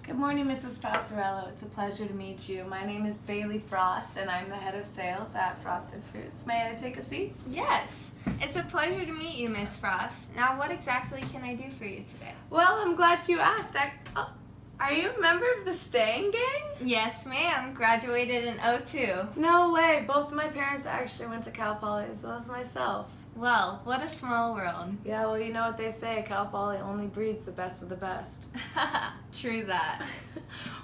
Good morning, Mrs. Passarello. It's a pleasure to meet you. My name is Bailey Frost, and I'm the head of sales at Frosted Fruits. May I take a seat? Yes, it's a pleasure to meet you, Miss Frost. Now, what exactly can I do for you today? Well, I'm glad you asked. Are you a member of the Staying Gang? Yes, ma'am. Graduated in '02. No way. Both of my parents actually went to Cal Poly as well as myself. Well, what a small world. Yeah, well, you know what they say. Cal Poly only breeds the best of the best. True that.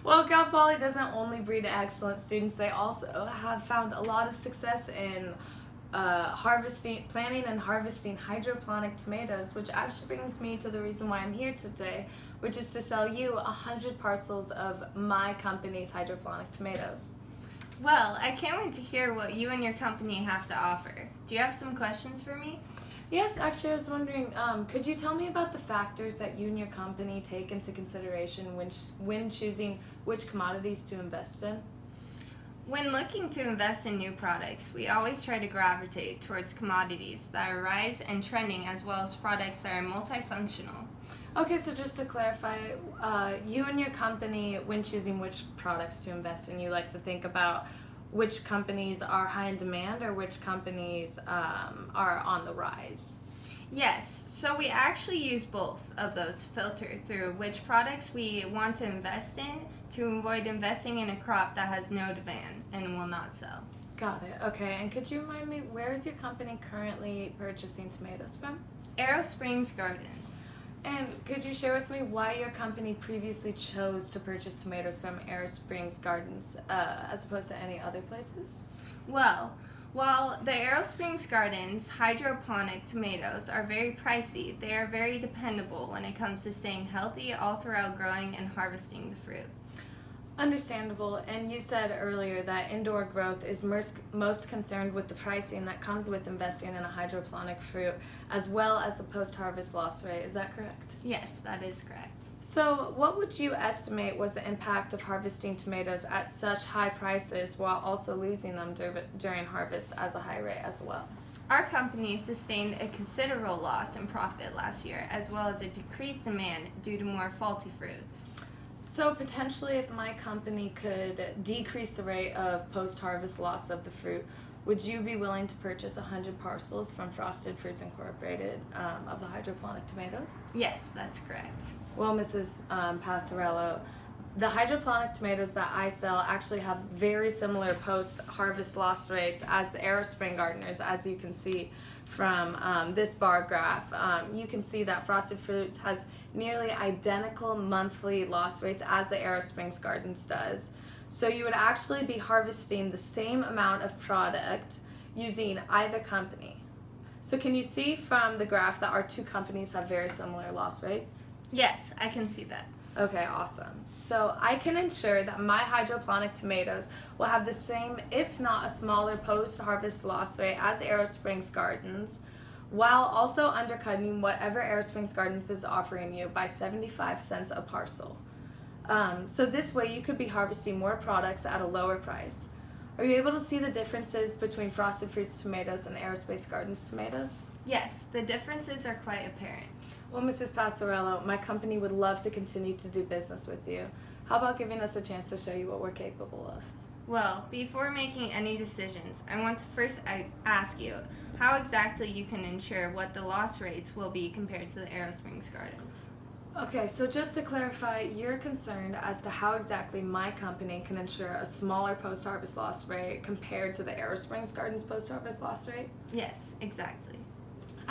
Well, Cal Poly doesn't only breed excellent students. They also have found a lot of success in planting and harvesting hydroponic tomatoes, which actually brings me to the reason why I'm here today, which is to sell you 100 parcels of my company's hydroponic tomatoes. Well, I can't wait to hear what you and your company have to offer. Do you have some questions for me? Yes, actually, I was wondering, could you tell me about the factors that you and your company take into consideration when choosing which commodities to invest in? When looking to invest in new products, we always try to gravitate towards commodities that are rise and trending, as well as products that are multifunctional. Okay, so just to clarify, you and your company, when choosing which products to invest in, you like to think about which companies are high in demand or which companies are on the rise. Yes, so we actually use both of those filter through which products we want to invest in to avoid investing in a crop that has no demand and will not sell. Got it. Okay, and could you remind me, where is your company currently purchasing tomatoes from? Arrow Springs Gardens. And could you share with me why your company previously chose to purchase tomatoes from Arrow Springs Gardens as opposed to any other places? Well, while the Arrow Springs Gardens hydroponic tomatoes are very pricey, they are very dependable when it comes to staying healthy all throughout growing and harvesting the fruit. Understandable, and you said earlier that indoor growth is most concerned with the pricing that comes with investing in a hydroponic fruit as well as the post-harvest loss rate. Is that correct? Yes, that is correct. So what would you estimate was the impact of harvesting tomatoes at such high prices while also losing them during harvest as a high rate as well? Our company sustained a considerable loss in profit last year, as well as a decreased demand due to more faulty fruits. So potentially if my company could decrease the rate of post-harvest loss of the fruit, would you be willing to purchase 100 parcels from Frosted Fruits Incorporated of the hydroponic tomatoes? Yes, that's correct. Well, Mrs. Passarello, the hydroponic tomatoes that I sell actually have very similar post-harvest loss rates as the Arrow Spring Gardeners, as you can see from this bar graph. You can see that Frosted Fruits has nearly identical monthly loss rates as the Arrow Springs Gardens does. So you would actually be harvesting the same amount of product using either company. So can you see from the graph that our two companies have very similar loss rates? Yes, I can see that. Okay, awesome. So I can ensure that my hydroponic tomatoes will have the same, if not a smaller, post-harvest loss rate as Arrow Springs Gardens, while also undercutting whatever Arrow Springs Gardens is offering you by 75 cents a parcel. So this way you could be harvesting more products at a lower price. Are you able to see the differences between Frosted Fruits tomatoes and Arrow Springs Gardens tomatoes? Yes, the differences are quite apparent. Well, Mrs. Passarello, my company would love to continue to do business with you. How about giving us a chance to show you what we're capable of? Well, before making any decisions, I want to first ask you how exactly you can ensure what the loss rates will be compared to the Arrow Springs Gardens. Okay, so just to clarify, you're concerned as to how exactly my company can ensure a smaller post-harvest loss rate compared to the Arrow Springs Gardens post-harvest loss rate? Yes, exactly.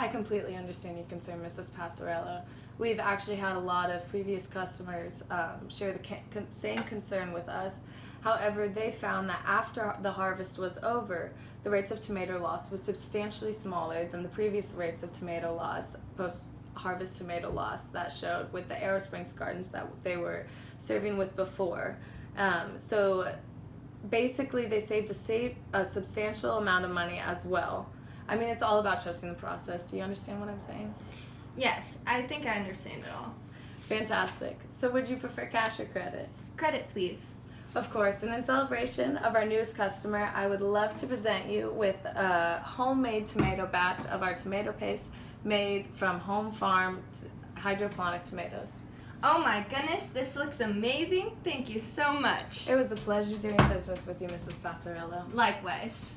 I completely understand your concern, Mrs. Passarello. We've actually had a lot of previous customers share the same concern with us. However, they found that after the harvest was over, the rates of tomato loss was substantially smaller than the previous rates of tomato loss, post-harvest tomato loss that showed with the Arrow Springs Gardens that they were serving with before. So basically, they saved a substantial amount of money as well. I mean, it's all about trusting the process. Do you understand what I'm saying? Yes, I think I understand it all. Fantastic. So would you prefer cash or credit? Credit, please. Of course, and in celebration of our newest customer, I would love to present you with a homemade tomato batch of our tomato paste made from home farm hydroponic tomatoes. Oh my goodness, this looks amazing. Thank you so much. It was a pleasure doing business with you, Mrs. Passarello. Likewise.